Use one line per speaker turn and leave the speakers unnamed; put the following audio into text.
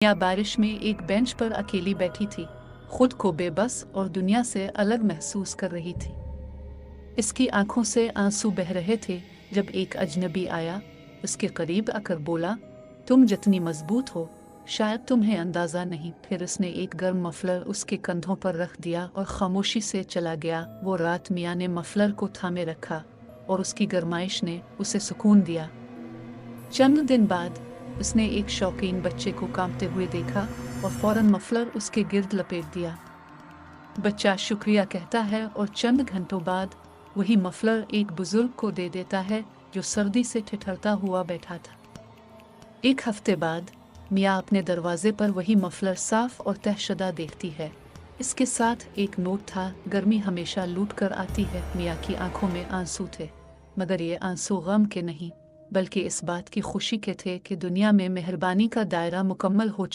मियाँ बारिश में एक बेंच पर अकेली बैठी थी, खुद को बेबस और दुनिया से अलग महसूस कर रही थी। इसकी आंखों से आंसू बह रहे थे जब एक अजनबी आया, उसके करीब आकर बोला, तुम जितनी मजबूत हो शायद तुम्हें अंदाज़ा नहीं। फिर उसने एक गर्म मफलर उसके कंधों पर रख दिया और खामोशी से चला गया। वो रात मियाँ ने मफलर को थामे रखा और उसकी गरमाइश ने उसे सुकून दिया। चंद दिन बाद उसने एक शौकीन बच्चे को कांपते हुए देखा और फौरन मफलर उसके गिर्द लपेट दिया। बच्चा शुक्रिया कहता है और चंद घंटों बाद वही मफलर एक बुजुर्ग को दे देता है जो सर्दी से ठिठुरता हुआ बैठा था। एक हफ्ते बाद मियाँ अपने दरवाजे पर वही मफलर साफ और तहशदा देखती है। इसके साथ एक नोट था, गर्मी हमेशा लूट कर आती है। मियाँ की आंखों में आंसू थे, मगर ये आंसू गम के नहीं बल्कि इस बात की खुशी के थे कि दुनिया में मेहरबानी का दायरा मुकम्मल हो